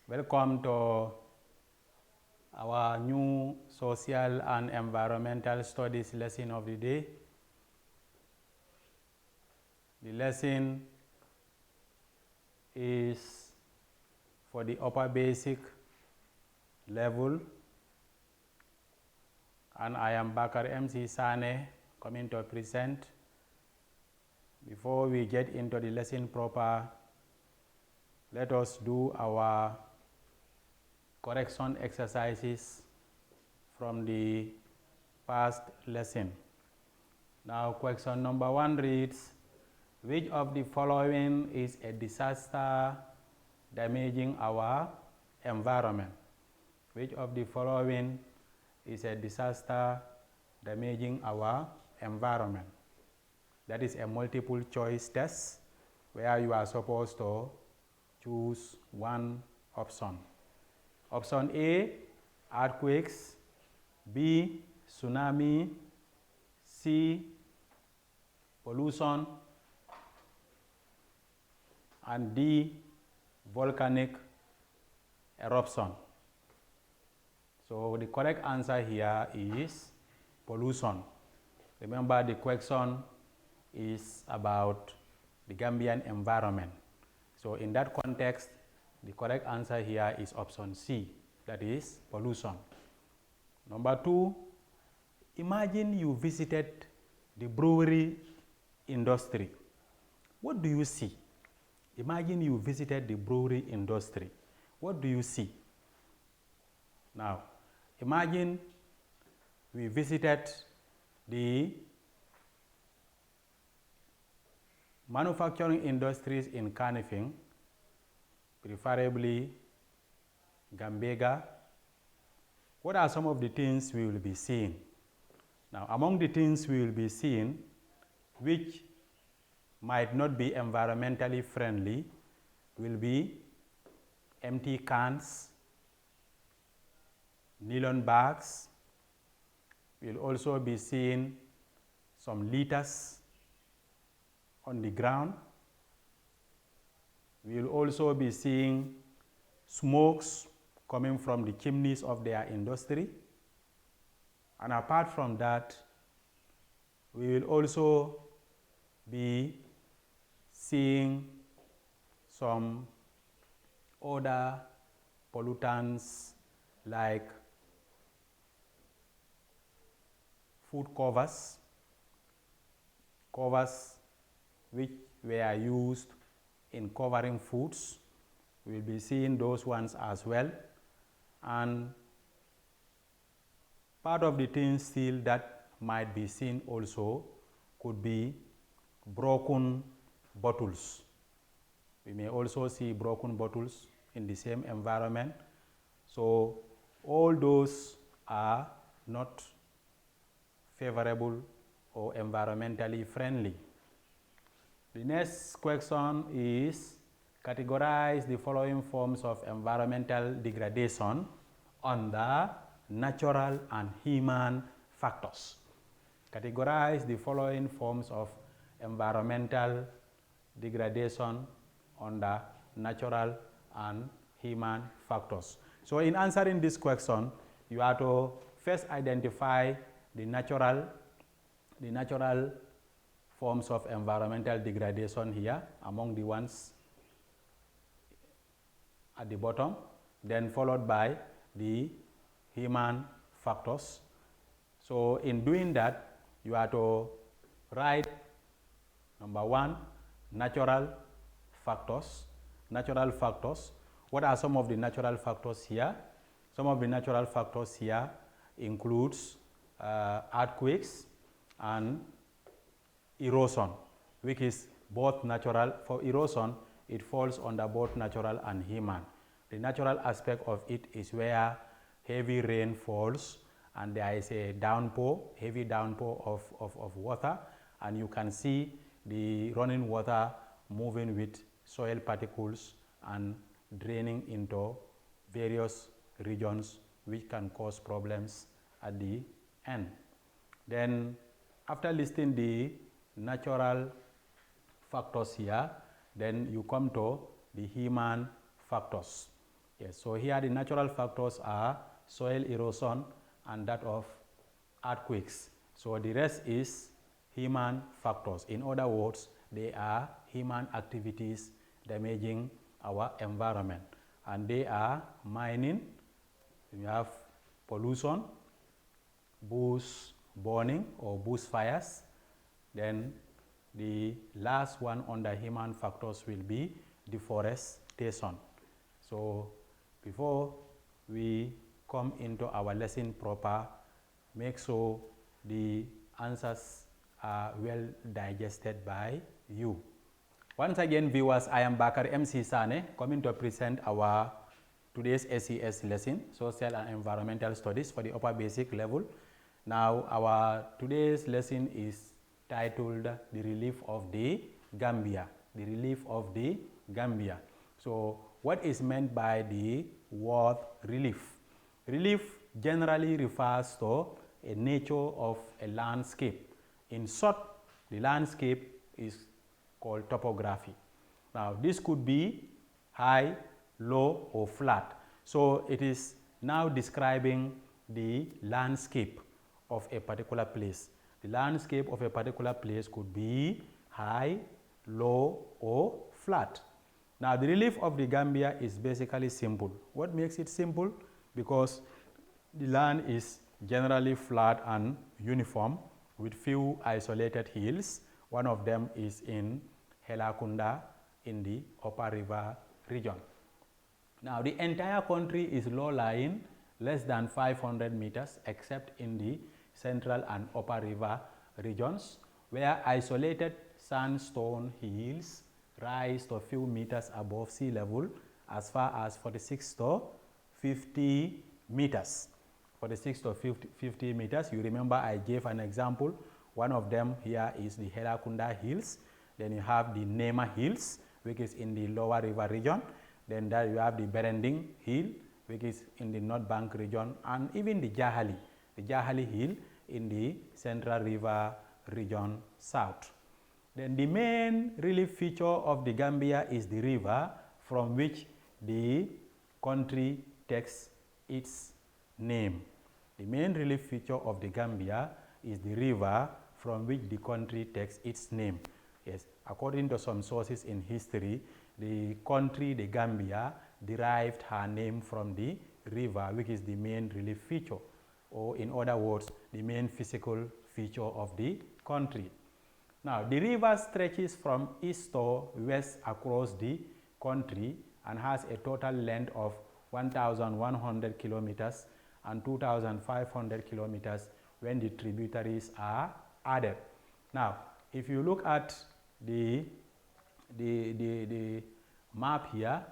Welcome to our new social and environmental studies lesson of the day. The lesson is for the upper basic level, and I am Bakar MC Sane coming to present. Before we get into the lesson proper, let us do our correction exercises from the past lesson. Now, question number 1 reads, which of the following is a disaster damaging our environment? Which of the following is a disaster damaging our environment? That is a multiple choice test where you are supposed to choose one option. Option A, earthquakes. B, tsunami. C, pollution. And D, volcanic eruption. So the correct answer here is pollution. Remember, the question is about the Gambian environment. So in that context, the correct answer here is option C, that is pollution. Number 2, imagine you visited the brewery industry. What do you see? Imagine you visited the brewery industry. What do you see? Now, imagine we visited the manufacturing industries in Kanifing, preferably Gambega. What are some of the things we will be seeing? Now, among the things we will be seeing, which might not be environmentally friendly, will be empty cans, nylon bags. We'll also be seeing some litters on the ground. We will also be seeing smokes coming from the chimneys of their industry. And apart from that, we will also be seeing some other pollutants like food covers which were used in covering foods. We will be seeing those ones as well. And part of the things still that might be seen also could be broken bottles. We may also see broken bottles in the same environment. So all those are not favorable or environmentally friendly. The next question is, categorize the following forms of environmental degradation under natural and human factors. Categorize the following forms of environmental degradation under natural and human factors. So in answering this question, you have to first identify the natural forms of environmental degradation here among the ones at the bottom, then followed by the human factors. So in doing that, you have to write number 1, natural factors. Natural factors. What are some of the natural factors here? Some of the natural factors here includes earthquakes and erosion, which is both natural. For erosion, it falls under both natural and human. The natural aspect of it is where heavy rain falls and there is a downpour, heavy downpour of water, and you can see the running water moving with soil particles and draining into various regions which can cause problems at the end. Then after listing the natural factors here, then you come to the human factors. Yes, so here the natural factors are soil erosion and that of earthquakes. So the rest is human factors. In other words, they are human activities damaging our environment. And they are mining, we have pollution, bush burning or bush fires. Then the last one under human factors will be deforestation. So before we come into our lesson proper, make sure the answers are well digested by you. Once again, viewers, I am Bakar MC Sane, coming to present our today's SES lesson, Social and Environmental Studies for the upper basic level. Now, our today's lesson is titled The Relief of the Gambia. The Relief of the Gambia. So, what is meant by the word relief? Relief generally refers to a nature of a landscape. In short, the landscape is called topography. Now, this could be high, low, or flat. So, it is now describing the landscape of a particular place. The landscape of a particular place could be high, low, or flat. Now, the relief of the Gambia is basically simple. What makes it simple? Because the land is generally flat and uniform with few isolated hills. One of them is in Helakunda in the Upper River region. Now, the entire country is low-lying, less than 500 meters, except in the Central and Upper River regions, where isolated sandstone hills rise to a few meters above sea level as far as 46 to 50 meters. 46 to 50 meters, you remember I gave an example. One of them here is the Helakunda Hills. Then you have the Nema Hills, which is in the Lower River region. Then there you have the Berending Hill, which is in the North Bank region, and even the Jahali Hill in the Central River region south. Then the main relief feature of the Gambia is the river from which the country takes its name. The main relief feature of the Gambia is the river from which the country takes its name. Yes, according to some sources in history, the country, the Gambia, derived her name from the river, which is the main relief feature, or in other words, the main physical feature of the country. Now, the river stretches from east to west across the country and has a total length of 1,100 kilometers and 2,500 kilometers when the tributaries are added. Now, if you look at the map here,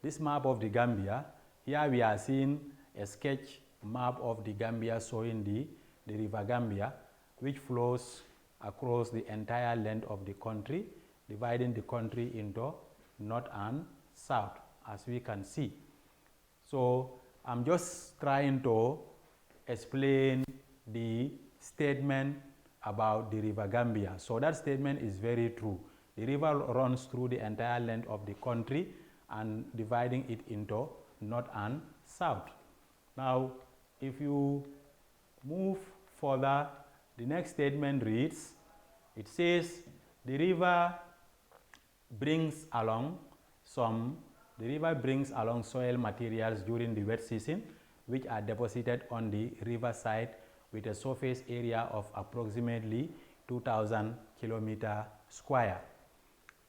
this map of the Gambia, here we are seeing a sketch map of the Gambia showing the river Gambia, which flows across the entire length of the country, dividing the country into north and south, as we can see. So, I'm just trying to explain the statement about the river Gambia. So that statement is very true. The river runs through the entire length of the country and dividing it into north and south. Now, if you move further, the next statement reads, it says, the river brings along soil materials during the wet season, which are deposited on the riverside with a surface area of approximately 2,000 kilometers square.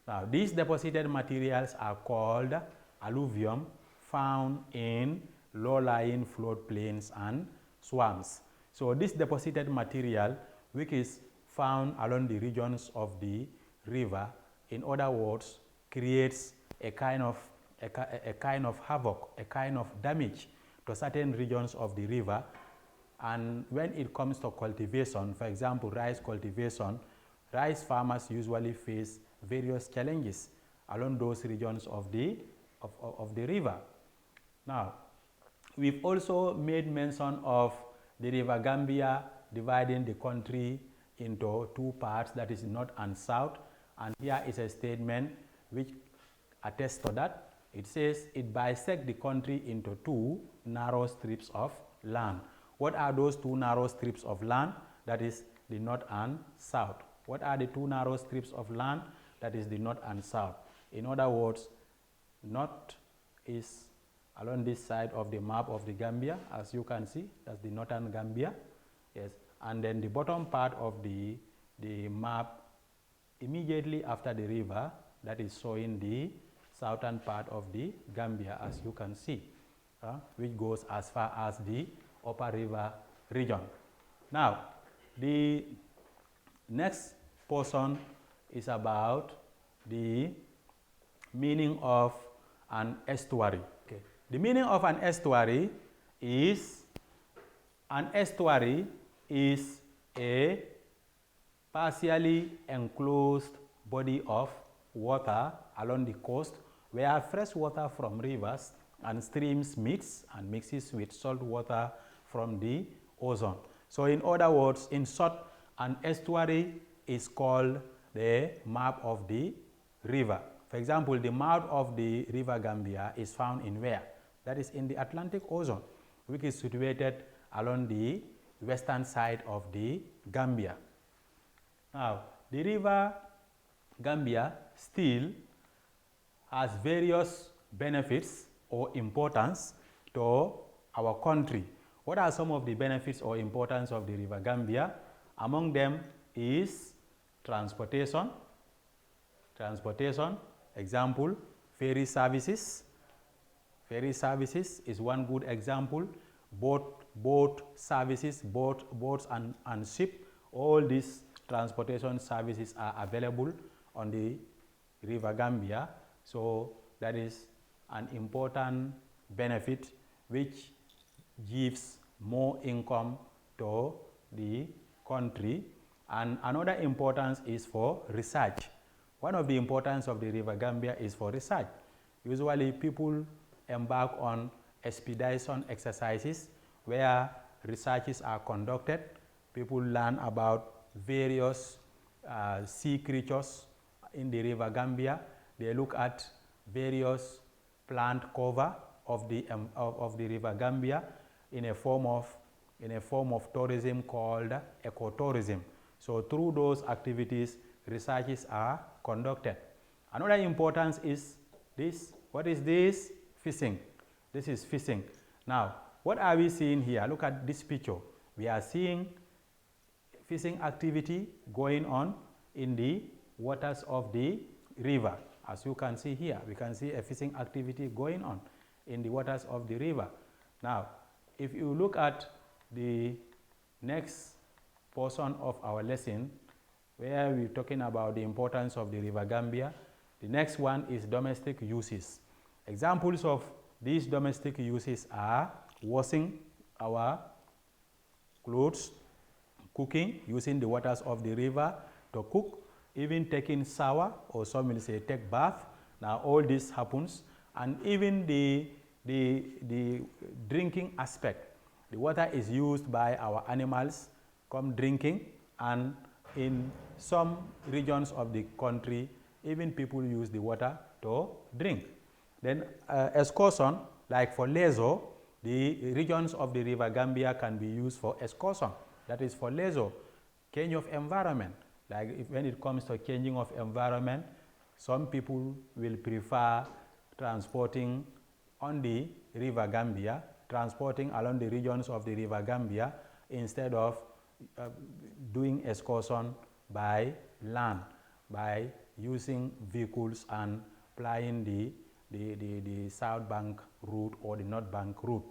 Now, these deposited materials are called alluvium, found in low-lying floodplains and swamps. So, this deposited material, which is found along the regions of the river, in other words, creates a kind of havoc, a kind of damage to certain regions of the river. And when it comes to cultivation, for example, rice cultivation, rice farmers usually face various challenges along those regions of the river. Now, we've also made mention of the river Gambia dividing the country into two parts, that is north and south. And here is a statement which attests to that. It says it bisects the country into two narrow strips of land. What are those two narrow strips of land? That is the north and south. What are the two narrow strips of land? That is the north and south. In other words, north is along this side of the map of the Gambia, as you can see, that's the northern Gambia. Yes, and then the bottom part of the map immediately after the river, that is showing the southern part of the Gambia, as you can see, which goes as far as the Upper River region. Now, the next portion is about the meaning of an estuary. Okay. The meaning of an estuary is a partially enclosed body of water along the coast where fresh water from rivers and streams mixes with salt water from the ocean. So in other words, in short, an estuary is called the mouth of the river. For example, the mouth of the river Gambia is found in where? That is in the Atlantic Ocean, which is situated along the western side of the Gambia. Now, the river Gambia still has various benefits or importance to our country. What are some of the benefits or importance of the river Gambia? Among them is transportation. Example, ferry services. Ferry services is one good example. Boat services, boats and ship, all these transportation services are available on the river Gambia. So that is an important benefit which gives more income to the country. And another importance is for research. One of the importance of the river Gambia is for research. Usually people embark on expedition exercises where researches are conducted. People learn about various sea creatures in the river Gambia. They look at various plant cover of the river Gambia in a form of tourism called ecotourism. So through those activities, researches are conducted. Another importance is this. What is this? Fishing. This is fishing. Now, what are we seeing here? Look at this picture. We are seeing fishing activity going on in the waters of the river. As you can see here, we can see a fishing activity going on in the waters of the river. Now, if you look at the next portion of our lesson, where we're talking about the importance of the river Gambia, the next one is domestic uses. Examples of these domestic uses are washing our clothes, cooking, using the waters of the river to cook, even taking shower, or some will say take bath. Now all this happens, and even the drinking aspect. The water is used by our animals come drinking, and in some regions of the country, even people use the water to drink. Then excursion, like for leisure, the regions of the river Gambia can be used for excursion. That is for leisure, change of environment. Like when it comes to changing of environment, some people will prefer transporting on the river Gambia, transporting along the regions of the river Gambia instead of doing excursion by land, by using vehicles and plying the south bank route or the north bank route.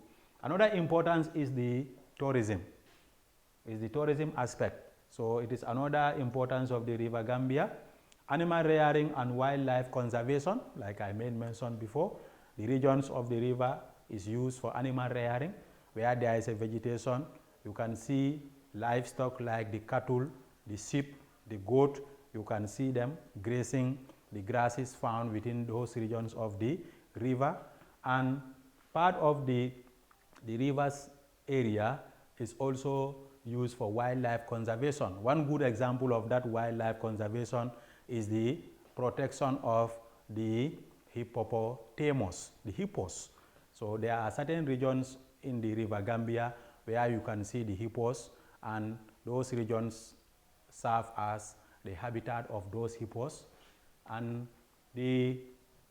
Another importance is the tourism, aspect. So it is another importance of the river Gambia. Animal rearing and wildlife conservation, like I made mention before. The regions of the river is used for animal rearing, where there is a vegetation. You can see livestock like the cattle, the sheep, the goat. You can see them grazing the grasses found within those regions of the river. And part of the river's area is also used for wildlife conservation. One good example of that wildlife conservation is the protection of the hippopotamus, the hippos. So there are certain regions in the River Gambia where you can see the hippos, and those regions serve as the habitat of those hippos. And the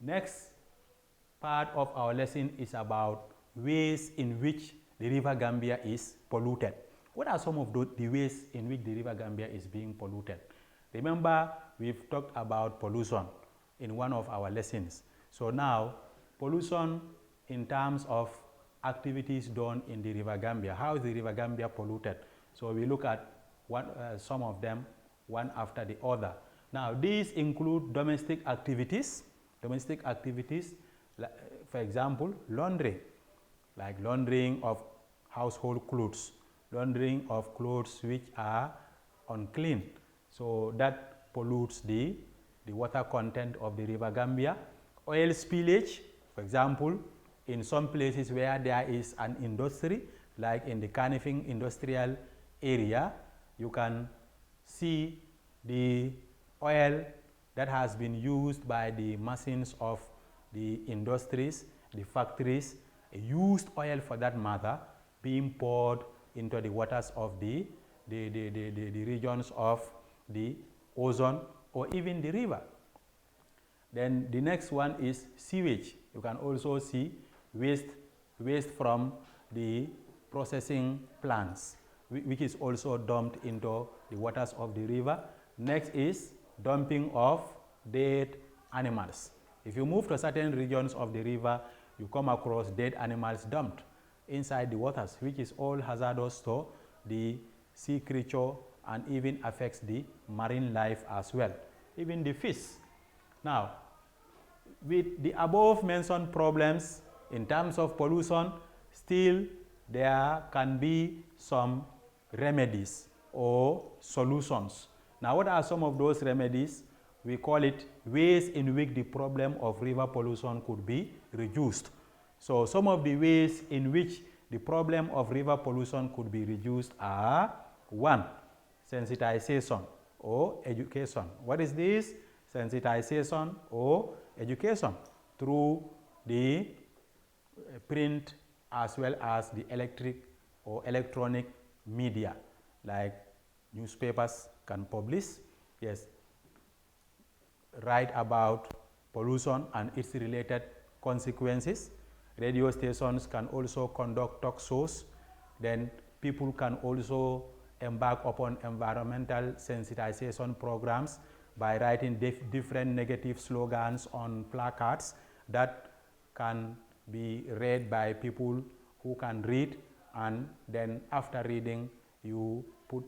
next part of our lesson is about ways in which the River Gambia is polluted. What are some of the ways in which the River Gambia is being polluted? Remember, we've talked about pollution in one of our lessons. So now, pollution in terms of activities done in the River Gambia. How is the River Gambia polluted? So we look at some of them one after the other. Now, these include domestic activities. Domestic activities, for example, laundry, like laundering of household clothes, laundering of clothes which are unclean. So that pollutes the water content of the River Gambia. Oil spillage, for example, in some places where there is an industry, like in the Kanifing industrial area, you can see the oil that has been used by the machines of the industries, the factories, used oil for that matter, being poured into the waters of the regions of the ozone or even the river. Then the next one is sewage. You can also see waste from the processing plants, which is also dumped into the waters of the river. Next is dumping of dead animals. If you move to certain regions of the river, you come across dead animals dumped inside the waters, which is all hazardous to the sea creature and even affects the marine life as well, even the fish. Now, with the above mentioned problems in terms of pollution, still there can be some remedies or solutions. Now, what are some of those remedies? We call it ways in which the problem of river pollution could be reduced. So some of the ways in which the problem of river pollution could be reduced are: 1, sensitization or education. What is this? Sensitization or education through the print as well as the electric or electronic media, like newspapers can publish, yes, write about pollution and its related consequences. Radio stations can also conduct talk shows. Then people can also embark upon environmental sensitization programs by writing different negative slogans on placards that can be read by people who can read, and then after reading you put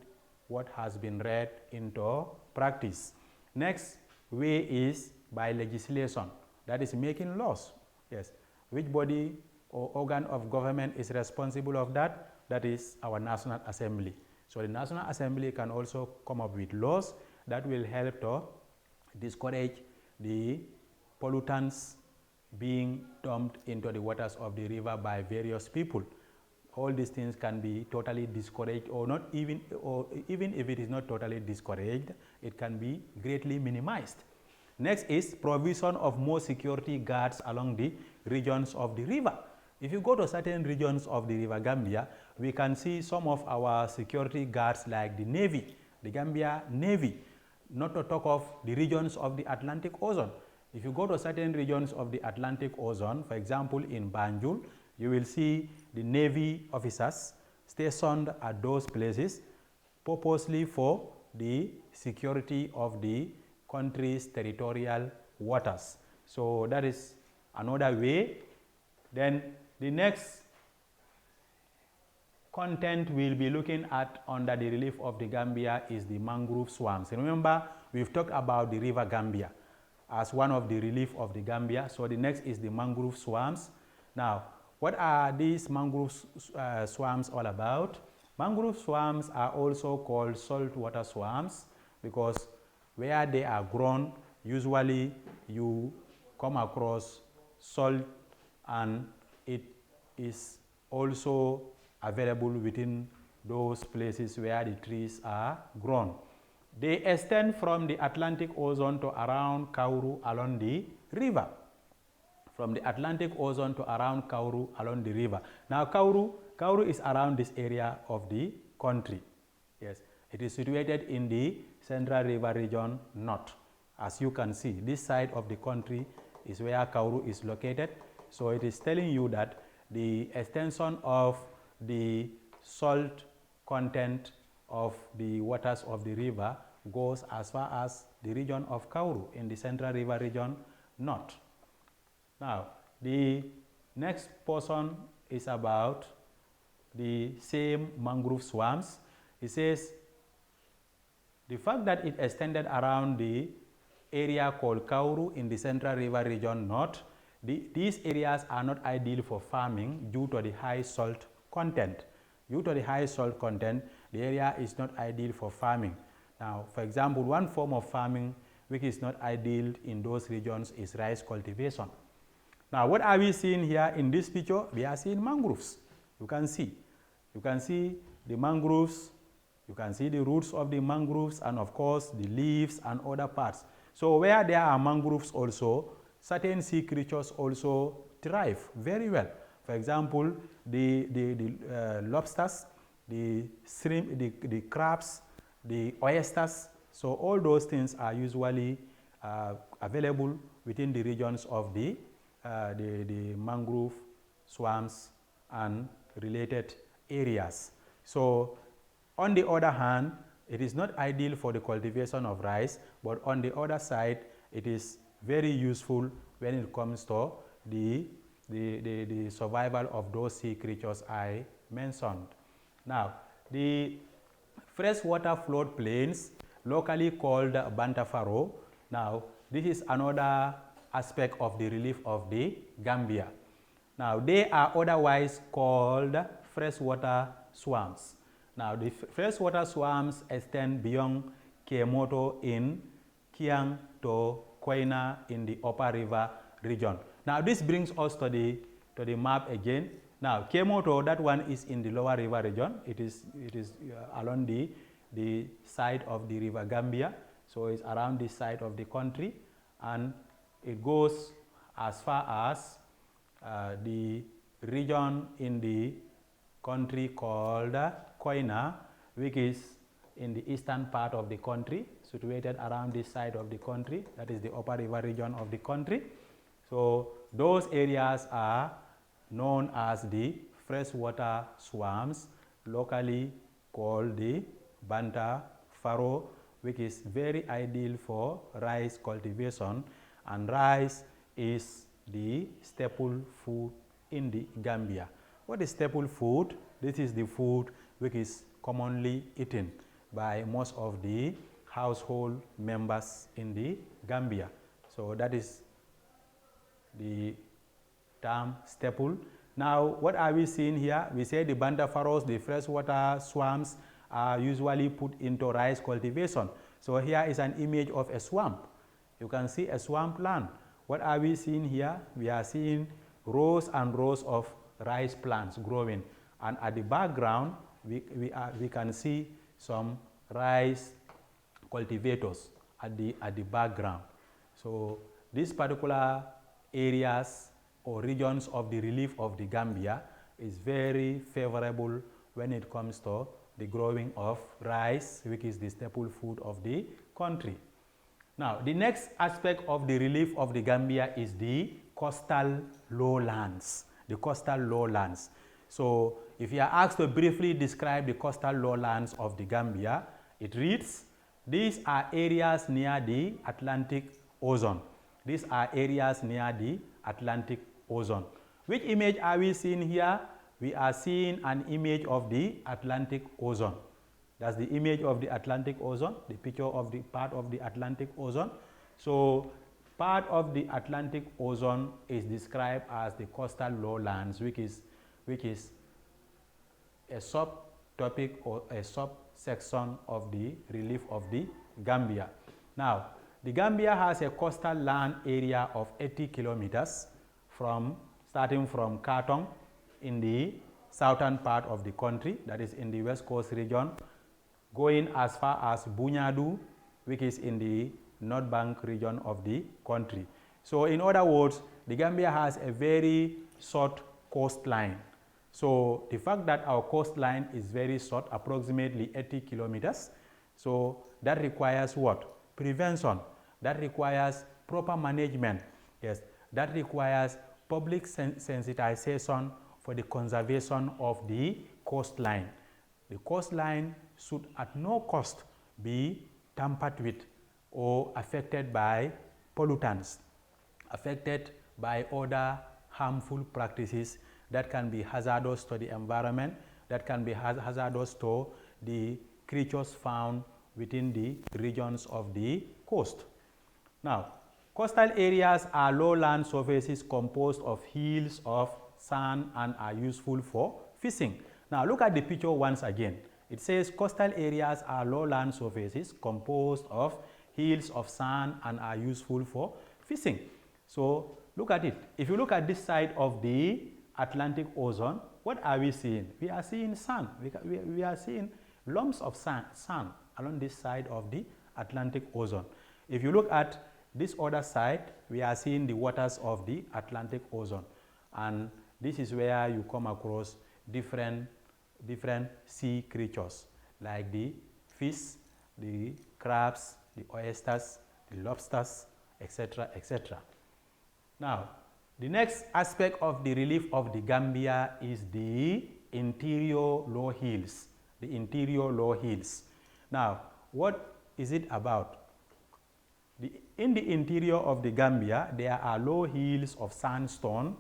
what has been read into practice. Next way is by legislation, that is making laws. Yes, which body or organ of government is responsible of that? That is our National Assembly. So the National Assembly can also come up with laws that will help to discourage the pollutants being dumped into the waters of the river by various people. All these things can be totally discouraged, or not even, or even if it is not totally discouraged, it can be greatly minimized. Next is provision of more security guards along the regions of the river. If you go to certain regions of the River Gambia, we can see some of our security guards like the Navy, the Gambia Navy, not to talk of the regions of the Atlantic Ocean. If you go to certain regions of the Atlantic Ocean, for example in Banjul, you will see the Navy officers stationed at those places purposely for the security of the country's territorial waters. So that is another way. Then the next content we'll be looking at under the relief of the Gambia is the mangrove swamps. Remember, we've talked about the River Gambia as one of the relief of the Gambia. So the next is the mangrove swamps. Now, what are these mangrove swamps all about? Mangrove swamps are also called saltwater swamps because where they are grown, usually you come across salt, and it is also available within those places where the trees are grown. They extend from the Atlantic Ocean to around Kauru along the river. from the Atlantic Ocean to around Kauru along the river. Now Kauru is around this area of the country. Yes, it is situated in the Central River region north. As you can see, this side of the country is where Kauru is located. So it is telling you that the extension of the salt content of the waters of the river goes as far as the region of Kauru in the Central River region north. Now, the next portion is about the same mangrove swamps. It says the fact that it extended around the area called Kauru in the Central River region north, these areas are not ideal for farming due to the high salt content. Due to the high salt content, the area is not ideal for farming. Now, for example, one form of farming which is not ideal in those regions is rice cultivation. Now, what are we seeing here in this picture? We are seeing mangroves. You can see the mangroves, you can see the roots of the mangroves, and of course the leaves and other parts. So where there are mangroves also, certain sea creatures also thrive very well. For example, the lobsters, the shrimp, the crabs, the oysters. So all those things are usually available within the regions of the mangrove swamps and related areas. So on the other hand, it is not ideal for the cultivation of rice, but on the other side, it is very useful when it comes to the survival of those sea creatures I mentioned. Now, the freshwater floodplains, locally called Banta Faro. Now, this is another aspect of the relief of the Gambia. Now, they are otherwise called freshwater swamps. Now, the freshwater swamps extend beyond Kemoto in Kiang to Koina in the Upper River region. Now, this brings us to the map again. Now, Kemoto, that one is in the Lower River region. It is along the side of the River Gambia. So it's around this side of the country, and it goes as far as the region in the country called Koina, which is in the eastern part of the country, situated around this side of the country. That is the Upper River region of the country. So those areas are known as the freshwater swamps, locally called the Banta Faro, which is very ideal for rice cultivation, and rice is the staple food in the Gambia. What is staple food? This is the food which is commonly eaten by most of the household members in the Gambia. So that is the term staple. Now, what are we seeing here? We say the Banta Faros, the freshwater swamps, are usually put into rice cultivation. So here is an image of a swamp. You can see a swamp land. What are we seeing here? We are seeing rows and rows of rice plants growing, and at the background we can see some rice cultivators at the background. So these particular areas or regions of the relief of the Gambia is very favorable when it comes to the growing of rice, which is the staple food of the country. Now, the next aspect of the relief of the Gambia is the coastal lowlands. The coastal lowlands. So, if you are asked to briefly describe the coastal lowlands of the Gambia, it reads, these are areas near the Atlantic Ocean. These are areas near the Atlantic Ocean. Which image are we seeing here? We are seeing an image of the Atlantic Ocean. That's the image of the Atlantic Ocean, the picture of the part of the Atlantic Ocean. So, part of the Atlantic Ocean is described as the coastal lowlands, which is a subtopic or a subsection of the relief of the Gambia. Now, the Gambia has a coastal land area of 80 kilometers starting from Kartong in the southern part of the country, that is in the West Coast region, going as far as Bunyadu, which is in the North Bank region of the country. So in other words, the Gambia has a very short coastline. So the fact that our coastline is very short, approximately 80 kilometers, so that requires what? Prevention. That requires proper management. Yes, that requires public sensitization for the conservation of the coastline. The coastline should at no cost be tampered with or affected by pollutants, affected by other harmful practices that can be hazardous to the environment, that can be hazardous to the creatures found within the regions of the coast. Now, coastal areas are lowland surfaces composed of hills of sand and are useful for fishing. Now, look at the picture once again. It says coastal areas are lowland surfaces composed of hills of sand and are useful for fishing. So, look at it. If you look at this side of the Atlantic Ocean, what are we seeing? We are seeing sand. We are seeing lumps of sand along this side of the Atlantic Ocean. If you look at this other side, we are seeing the waters of the Atlantic Ocean. And this is where you come across different sea creatures like the fish, the crabs, the oysters, the lobsters, etc., etc. Now, the next aspect of the relief of the Gambia is the interior low hills. The interior low hills. Now, what is it about? In the interior of the Gambia, there are low hills of sandstone.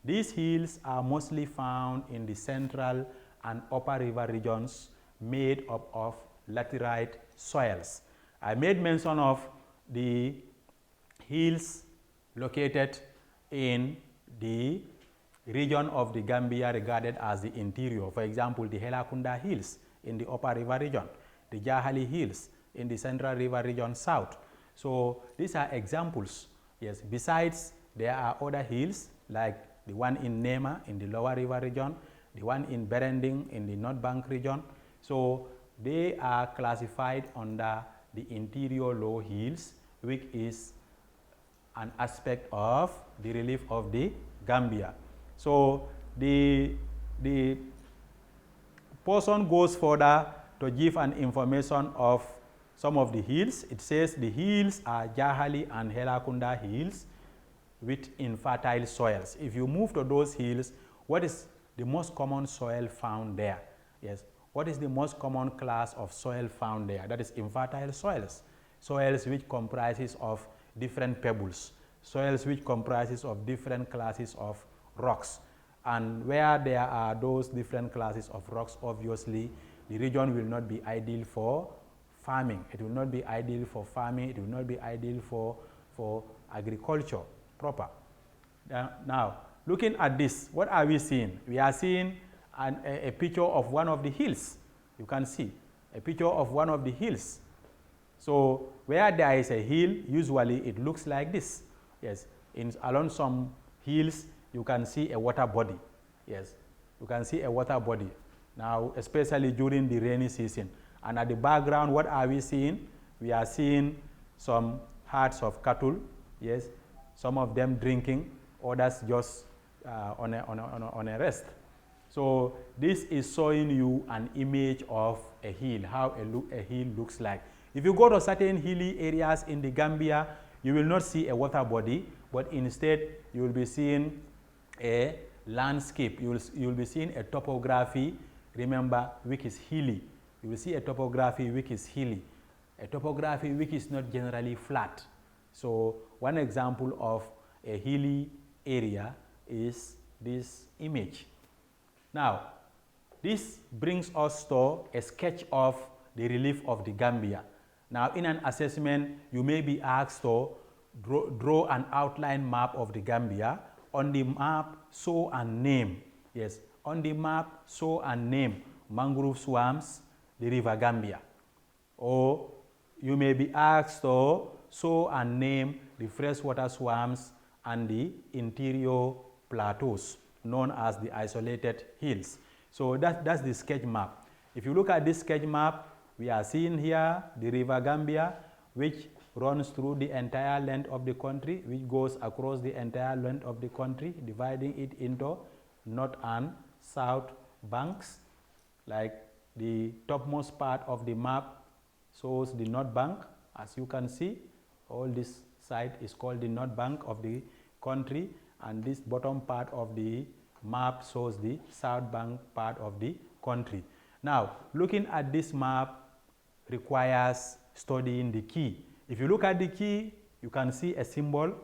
These hills are mostly found in the central and upper river regions made up of laterite soils. I made mention of the hills located in the region of the Gambia regarded as the interior. For example, the Helakunda Hills in the upper river region, the Jahali Hills in the central river region south. So these are examples. Yes, besides there are other hills like the one in Nema in the lower river region, the one in Berending in the North Bank region. So they are classified under the interior low hills, which is an aspect of the relief of the Gambia. So the person goes further to give an information of some of the hills. It says the hills are Jahali and Helakunda hills with infertile soils. If you move to those hills, what is the most common soil found there? Yes, what is the most common class of soil found there? That is infertile soils. Soils which comprises of different pebbles, soils which comprises of different classes of rocks. And where there are those different classes of rocks, obviously the region will not be ideal for farming. It will not be ideal for farming. It will not be ideal for agriculture proper. Now, looking at this, what are we seeing? We are seeing a picture of one of the hills. You can see a picture of one of the hills. So where there is a hill, usually it looks like this. Yes, along some hills, you can see a water body. Yes, you can see a water body. Now, especially during the rainy season. And at the background, what are we seeing? We are seeing some herds of cattle. Yes, some of them drinking, others just on a rest. So this is showing you an image of a hill, how a hill looks like. If you go to certain hilly areas in the Gambia, you will not see a water body, but instead you will be seeing a landscape. You will be seeing a topography, remember, which is hilly. You will see a topography which is hilly, a topography which is not generally flat. So one example of a hilly area is this image. Now, this brings us to a sketch of the relief of the Gambia. Now, in an assessment, you may be asked to draw an outline map of the Gambia. On the map, show and name. Yes, on the map, show and name mangrove swamps, the river Gambia. Or you may be asked to show and name the freshwater swamps and the interior plateaus, known as the isolated hills. So that's the sketch map. If you look at this sketch map, we are seeing here the river Gambia, which runs through the entire length of the country, which goes across the entire length of the country, dividing it into north and south banks. Like the topmost part of the map shows the north bank. As you can see, all this side is called the north bank of the country, and this bottom part of the map shows the south bank part of the country. Now, looking at this map requires studying the key. If you look at the key, you can see a symbol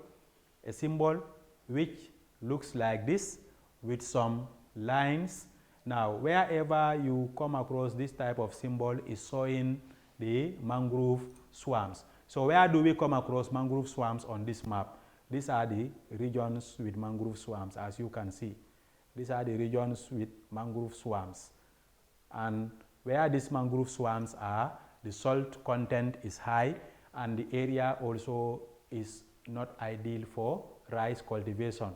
which looks like this with some lines. Now, wherever you come across this type of symbol is showing the mangrove swamps. So where do we come across mangrove swamps on this map? These are the regions with mangrove swamps, as you can see. These are the regions with mangrove swamps. And where these mangrove swamps are, the salt content is high, and the area also is not ideal for rice cultivation.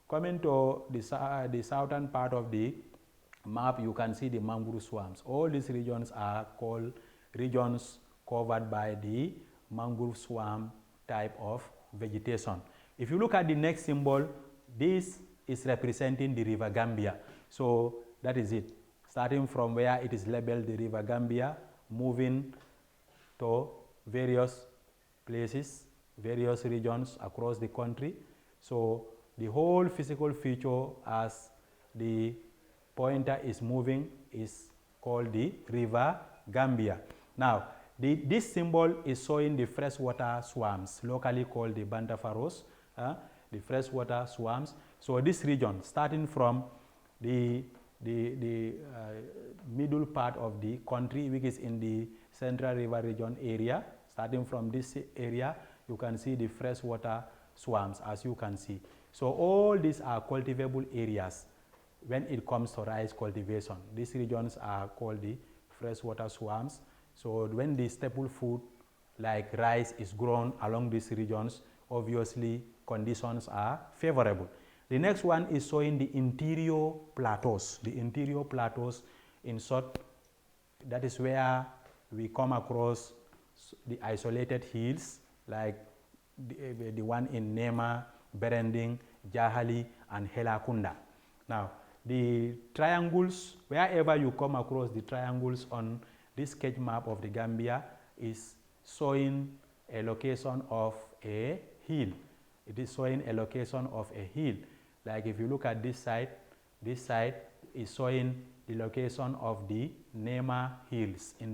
Coming to the southern part of the map, you can see the mangrove swamps. All these regions are called regions covered by the mangrove swamp type of vegetation. If you look at the next symbol, this is representing the River Gambia. So that is it. Starting from where it is labeled the River Gambia, moving to various places, various regions across the country. So the whole physical feature as the pointer is moving is called the River Gambia. Now, this symbol is showing the freshwater swamps, locally called the Bantafaros, the freshwater swamps. So this region, starting from the middle part of the country, which is in the Central River Region area, starting from this area, you can see the freshwater swamps, as you can see. So all these are cultivable areas when it comes to rice cultivation. These regions are called the freshwater swamps. So when the staple food like rice is grown along these regions, obviously conditions are favorable. The next one is showing the interior plateaus. The interior plateaus, in short, that is where we come across the isolated hills like the one in Nema, Berending, Jahali, and Helakunda. Now, the triangles, wherever you come across the triangles on this sketch map of the Gambia, is showing a location of a hill. It is showing a location of a hill. Like if you look at this side is showing the location of the Nema Hills in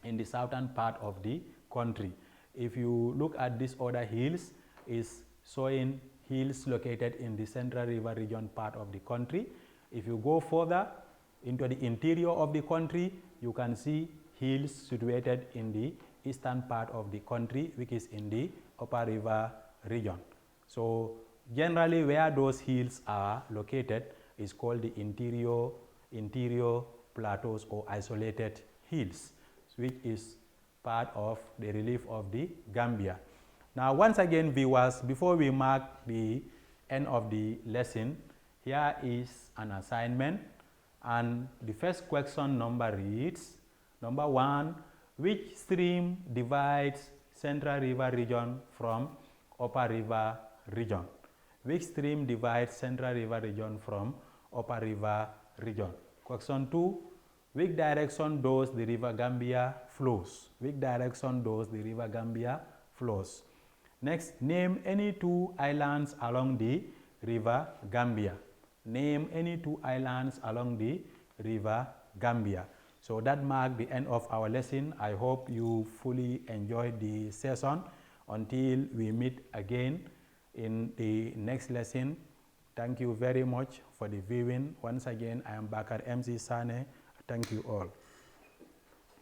the southern part of the country. If you look at these other hills, is showing hills located in the Central River Region part of the country. If you go further into the interior of the country, you can see hills situated in the eastern part of the country, which is in the Upper River Region. So generally where those hills are located is called the interior plateaus or isolated hills, which is part of the relief of the Gambia. Now once again, viewers, before we mark the end of the lesson, here is an assignment, and the first question number reads, number 1, which stream divides Central River Region from Upper River Region? Which stream divides Central River Region from Upper River Region? Question 2, which direction does the River Gambia flows? Which direction does the River Gambia flows? Next, name any 2 islands along the River Gambia. Name any 2 islands along the River Gambia. So that marks the end of our lesson. I hope you fully enjoyed the session. Until we meet again in the next lesson, thank you very much for the viewing. Once again, I am Bakar MC Sane. Thank you all.